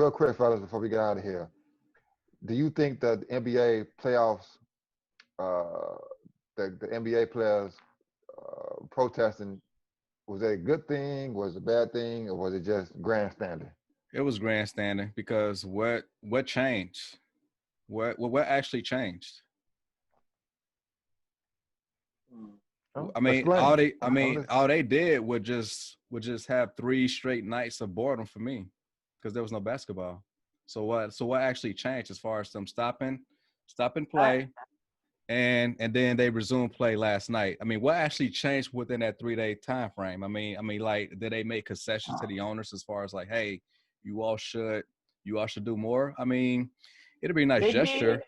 real quick, fellas, before we get out of here, do you think that the NBA playoffs, uh, the NBA players protesting, was that a good thing? Was it a bad thing? Or was it just grandstanding? It was grandstanding because what changed? What actually changed? Oh, I mean, explain. all they did would just have 3 straight nights of boredom for me, because there was no basketball. So what actually changed as far as them stopping play, and then they resumed play last night? I mean, what actually changed within that 3 day time frame? I mean, like, did they make concessions to the owners as far as like, hey, you all should do more? I mean, it'd be a nice They did. gesture.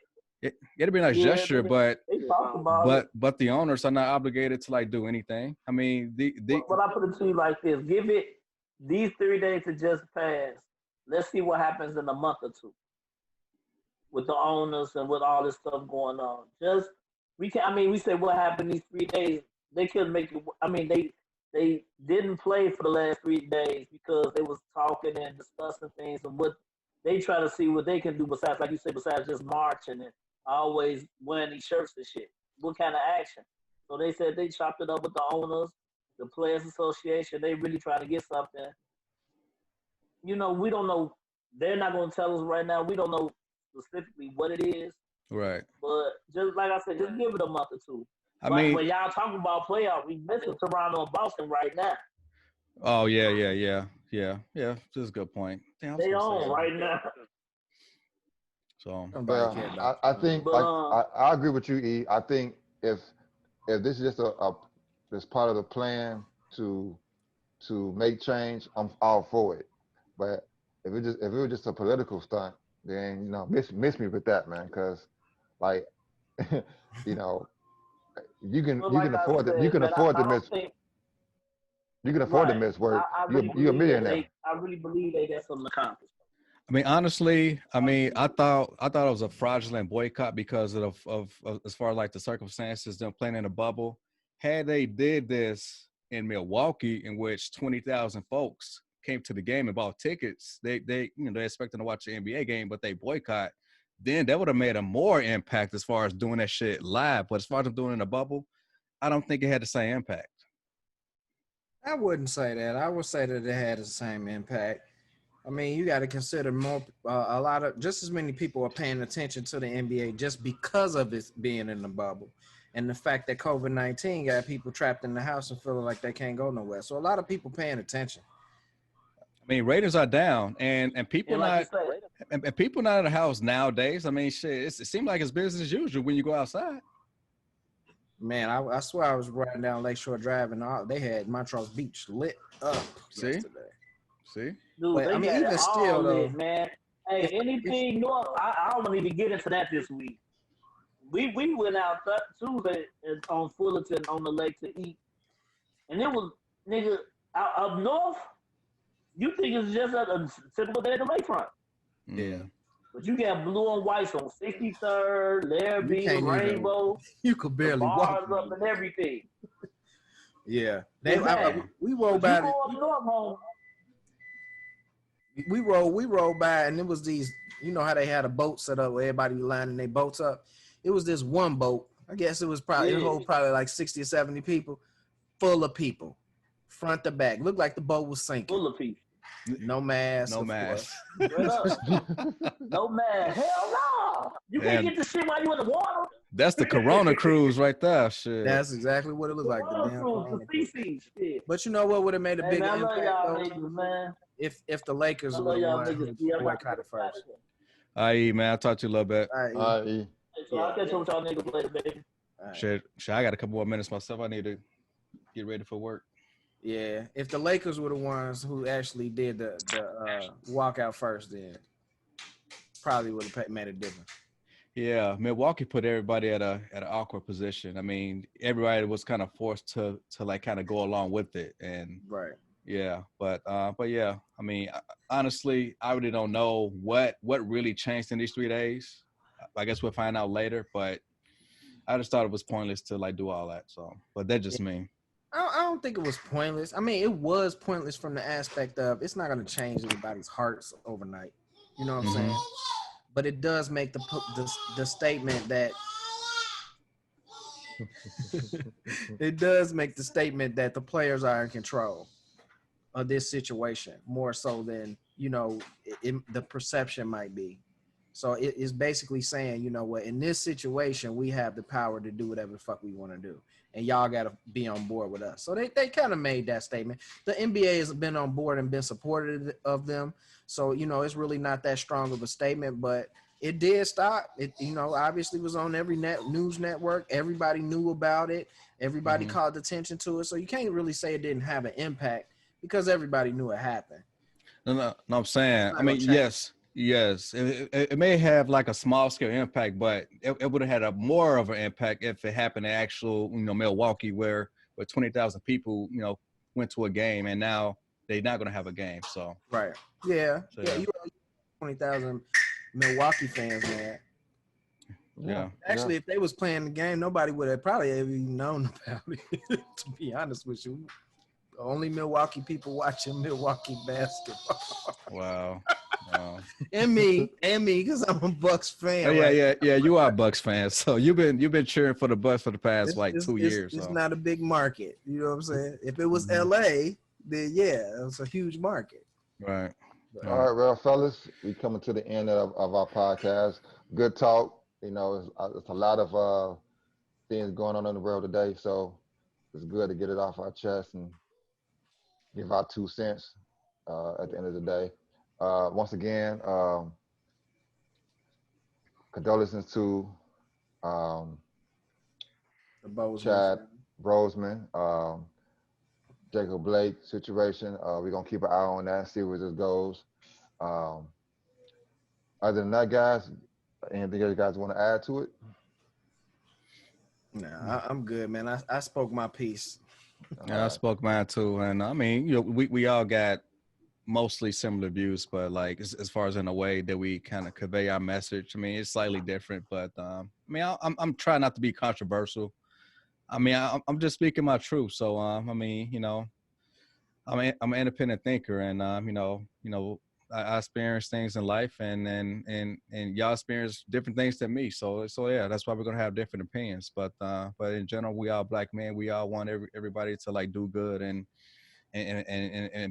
It'd be a nice Yeah, gesture, but they talked about it. the owners are not obligated to like do anything. I mean, But I put it to you like this: give it these 3 days to just pass. Let's see what happens in a month or two with the owners and with all this stuff going on. Just we can. I mean, we said what happened these 3 days. They couldn't make it. I mean, they didn't play for the last 3 days because they was talking and discussing things and what they try to see what they can do besides, like you said, besides just marching and always wearing these shirts and shit. What kind of action? So they said they chopped it up with the owners, the Players Association. They really trying to get something. We don't know. They're not going to tell us right now. We don't know specifically what it is. right. But just like I said, just give it a month or two. I Right, mean, when y'all talking about playoff, we missing Toronto and Boston right now. oh yeah. This is a good point. Damn, I was They gonna say on something. right now. So Yeah, Nobody care about I Toronto. think But like I agree with you, E. I think if this is just a this part of the plan to make change, I'm all for it. But if it was just a political stunt, then miss me with that, man. Because like you know but you like can I afford it. You said, can man, afford I to don't miss. think You can afford to right. miss I, work. I You're really you're a believe that millionaire. they got something accomplished. I mean, honestly, I thought it was a fraudulent boycott because of as far as like the circumstances, them playing in a bubble. Had they did this in Milwaukee, in which 20,000 folks came to the game and bought tickets, they expecting to watch the NBA game, but they boycott. Then that would have made a more impact as far as doing that shit live. But as far as them doing it in a bubble, I don't think it had the same impact. I wouldn't say that. I would say that it had the same impact. I mean, you got to consider a lot of just as many people are paying attention to the NBA just because of it being in the bubble, and the fact that COVID-19 got people trapped in the house and feeling like they can't go nowhere. So a lot of people paying attention. I mean, ratings are down, and people And like you not said, and people not in the house nowadays. I mean, shit, it seems like it's business as usual when you go outside. Man, I swear I was riding down Lakeshore Drive and they had Montrose Beach lit up See, yesterday. see, dude, But they I mean, got it even all still though, lit, man. Hey, if anything north, I don't want to even get into that this week. We went out Tuesday on Fullerton on the lake to eat, and it was nigga out up north. You think it's just a typical day at the lakefront. yeah, mm. But you got blue and whites on 63rd, you Larrabee, can't even Rainbow, you could the barely walk. bars up and everything. Yeah, Yeah, man. we rolled But you by go up north, home. we rolled by and it was these. You know how they had a boat set up where everybody lining their boats up. It was this one boat. I guess it was probably it Yeah, hold probably like 60 or 70 people, full of people, front to back. Looked like the boat was sinking. full of people. No mask, No of mask. course. Straight up. No man. Hell no. You can't And get this shit while you in the water. that's the Corona cruise right there. Shit. That's exactly what it looked like. The Corona damn cruise, the Corona cruise. feces. Shit. But you know what would have made a Hey bigger man, I love impact y'all though? niggas, man. If the Lakers I were love the y'all one niggas. who Yeah, I'm about to boycotted get out of first. here. Aye, man. I'll talk to you a little bit. All right, All right. So I'll catch up with y'all niggas later, baby. all right. Shit, I got a couple more minutes myself. I need to get ready for work. Yeah, if the Lakers were the ones who actually did the walkout first, then probably would have made a difference. Yeah, Milwaukee put everybody at an awkward position. I mean, everybody was kind of forced to like kind of go along with it, and Right. yeah, but yeah, I mean, honestly, I really don't know what really changed in these 3 days. I guess we'll find out later, but I just thought it was pointless to like do all that. So, but that's just me. I don't think it was pointless. I mean, it was pointless from the aspect of it's not going to change anybody's hearts overnight. You know what I'm saying? But it does make the statement that it does make the statement that the players are in control of this situation more so than, you know, the perception might be. So it is basically saying, you know what, in this situation, we have the power to do whatever the fuck we want to do. And y'all got to be on board with us. So they kind of made that statement. The NBA has been on board and been supportive of them. So, you know, it's really not that strong of a statement, but it did stop. It, you know, obviously was on every news network. Everybody knew about it. Everybody called attention to it. So you can't really say it didn't have an impact because everybody knew it happened. No, I'm saying, I mean, yes. It may have like a small scale impact, but it would have had a more of an impact if it happened in actual, you know, Milwaukee where 20,000 people, you know, went to a game and now they're not going to have a game. So, right. Yeah. You 20,000 Milwaukee fans, man. Yeah. Actually, if they was playing the game, nobody would have probably even known about it, to be honest with you. Only Milwaukee people watching Milwaukee basketball. Wow. and me, because I'm a Bucks fan. Oh, yeah. You are a Bucks fan, so you've been cheering for the Bucks for the past 2 years. It's so. not a big market. You know what I'm saying? If it was LA, then yeah, it was a huge market. Right. All right, well, fellas, we coming to the end of our podcast. Good talk. You know, it's a lot of things going on in the world today, so it's good to get it off our chest and give our 2 cents at the end of the day. Once again, condolences to Chad Roseman, Jacob Blake situation. We're going to keep an eye on that, see where this goes. Other than that, guys, anything else you guys want to add to it? Nah, I'm good, man. I spoke my piece. Yeah, I spoke mine too. And I mean, you know, we all got mostly similar views, but like as far as in a way that we kind of convey our message, I mean, it's slightly different, but I mean, I'm trying not to be controversial. I mean, I'm just speaking my truth. So, I mean, you know, I'm an independent thinker, and you know, I experience things in life, and y'all experience different things than me. So yeah, that's why we're gonna have different opinions. But in general, we all black men. We all want everybody to like do good and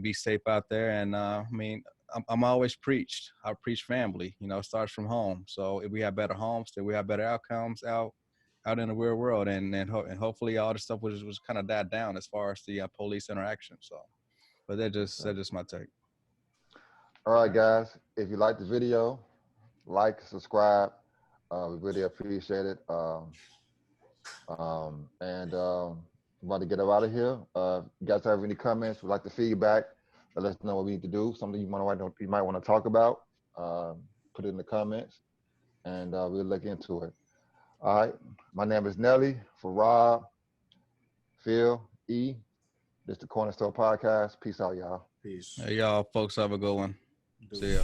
be safe out there. And I mean, I'm always preached. I preach family. You know, it starts from home. So if we have better homes, then we have better outcomes out in the real world, and hopefully all the stuff was kind of died down as far as the police interaction. So, but that's just my take. All right, guys. If you like the video, like, subscribe. We really appreciate it. About to get up out of here. You guys have any comments? Would like the feedback? Let us know what we need to do. Something you might want to talk about. Put it in the comments, and we'll look into it. All right. My name is Nelly. For Rob, Phil, E. This is the Corner Store Podcast. Peace out, y'all. Peace. Hey, y'all folks, have a good one. See ya.